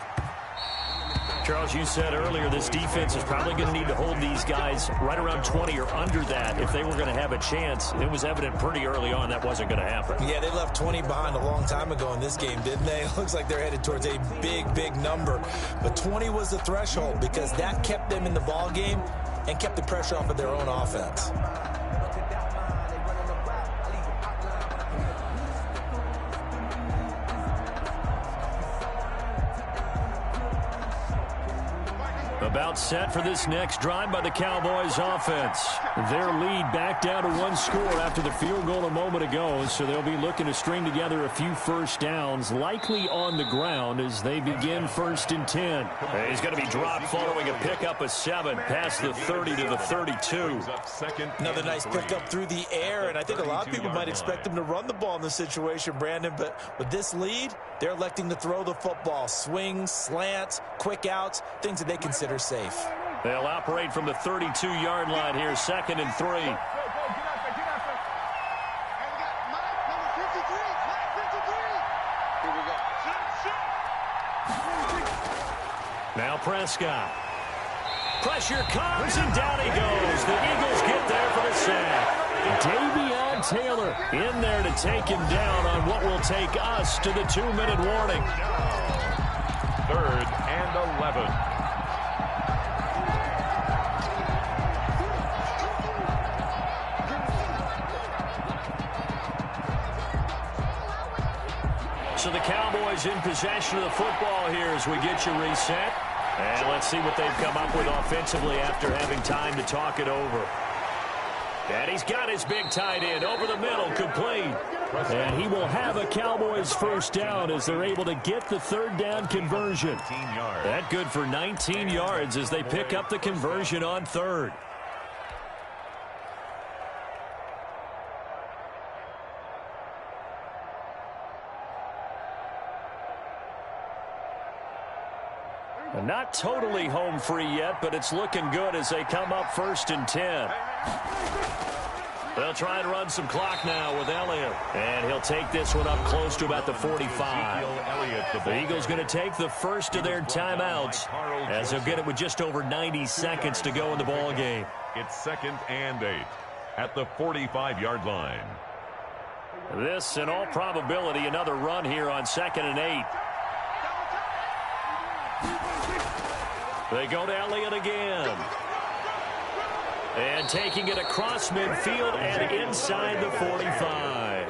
Charles, you said earlier this defense is probably going to need to hold these guys right around 20 or under that if they were going to have a chance. It was evident pretty early on that wasn't going to happen. Yeah, they left 20 behind a long time ago in this game, didn't they? It looks like they're headed towards a big, big number. But 20 was the threshold because that kept them in the ball game and kept the pressure off of their own offense. About set for this next drive by the Cowboys offense. Their lead back down to 1 score after the field goal a moment ago, so they'll be looking to string together a few first downs, likely on the ground as they begin 1st and 10. He's going to be dropped following a pickup of 7 past the 30 to the 32. Another nice pickup through the air, and I think a lot of people might expect him to run the ball in this situation, Brandon, but with this lead, they're electing to throw the football. Swings, slants, quick outs, things that they consider safe. They'll operate from the 32-yard line here, 2nd and 3. Now Prescott. Pressure comes, and down he goes. The Eagles get there for the sack. Davion Taylor in there to take him down on what will take us to the 2-minute warning. 3rd and 11. So the Cowboys in possession of the football here as we get you reset. And let's see what they've come up with offensively after having time to talk it over. And he's got his big tight end over the middle, complete. And he will have a Cowboys first down as they're able to get the 3rd down conversion. That good for 19 yards as they pick up the conversion on 3rd. Not totally home free yet, but it's looking good as they come up 1st and 10. They'll try and run some clock now with Elliott. And he'll take this one up close to about the 45. The Eagles going to take the first of their timeouts as they'll get it with just over 90 seconds to go in the ball game. It's 2nd and 8 at the 45-yard line. This, in all probability, another run here on 2nd and 8. They go to Elliott again. And taking it across midfield and inside the 45.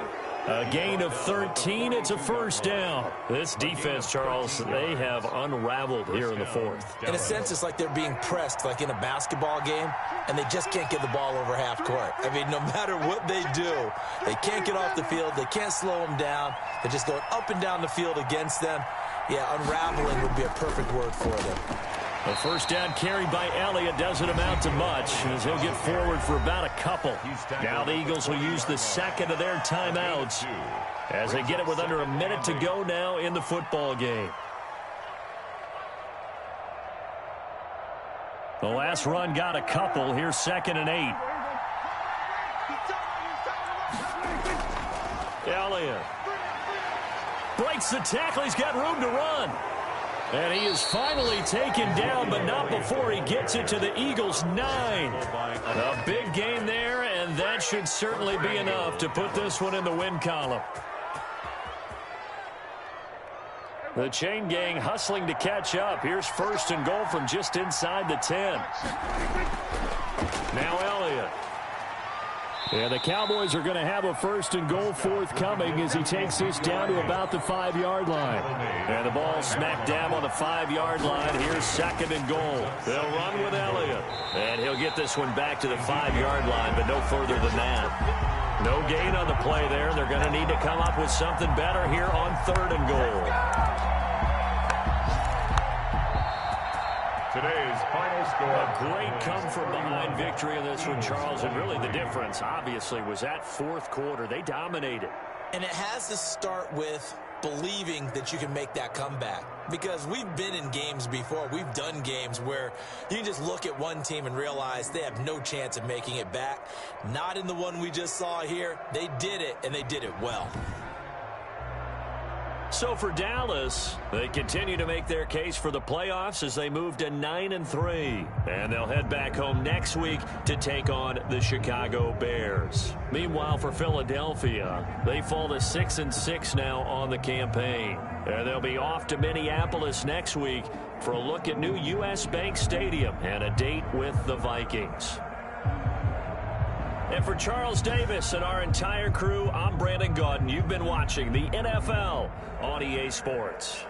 A gain of 13. It's a first down. This defense, Charles, they have unraveled here in the 4th. In a sense, it's like they're being pressed like in a basketball game, and they just can't get the ball over half court. I mean, no matter what they do, they can't get off the field. They can't slow them down. They're just going up and down the field against them. Yeah, unraveling would be a perfect word for them. The first down carried by Elliott doesn't amount to much as he'll get forward for about a couple. Now the Eagles will use the 2nd of their timeouts as they get it with under a minute to go now in the football game. The last run got a couple. Here's 2nd and 8. Elliott breaks the tackle. He's got room to run. And he is finally taken down, but not before he gets it to the Eagles' 9. A big gain there, and that should certainly be enough to put this one in the win column. The chain gang hustling to catch up. Here's 1st and goal from just inside the 10. Now Elliott. And the Cowboys are going to have a 1st and goal forthcoming as he takes this down to about the 5-yard line. And the ball smack dab on the 5-yard line. Here's 2nd and goal. They'll run with Elliott. And he'll get this one back to the 5-yard line, but no further than that. No gain on the play there. They're going to need to come up with something better here on 3rd and goal. Today's final score. A great come-from-behind victory in this one, Charles. And really the difference, obviously, was that 4th quarter. They dominated. And it has to start with believing that you can make that comeback. Because we've been in games before. We've done games where you can just look at one team and realize they have no chance of making it back. Not in the one we just saw here. They did it, and they did it well. So for Dallas, they continue to make their case for the playoffs as they move to 9-3. And they'll head back home next week to take on the Chicago Bears. Meanwhile, for Philadelphia, they fall to 6-6 now on the campaign. And they'll be off to Minneapolis next week for a look at new U.S. Bank Stadium and a date with the Vikings. And for Charles Davis and our entire crew, I'm Brandon Gaudin. You've been watching the NFL on EA Sports.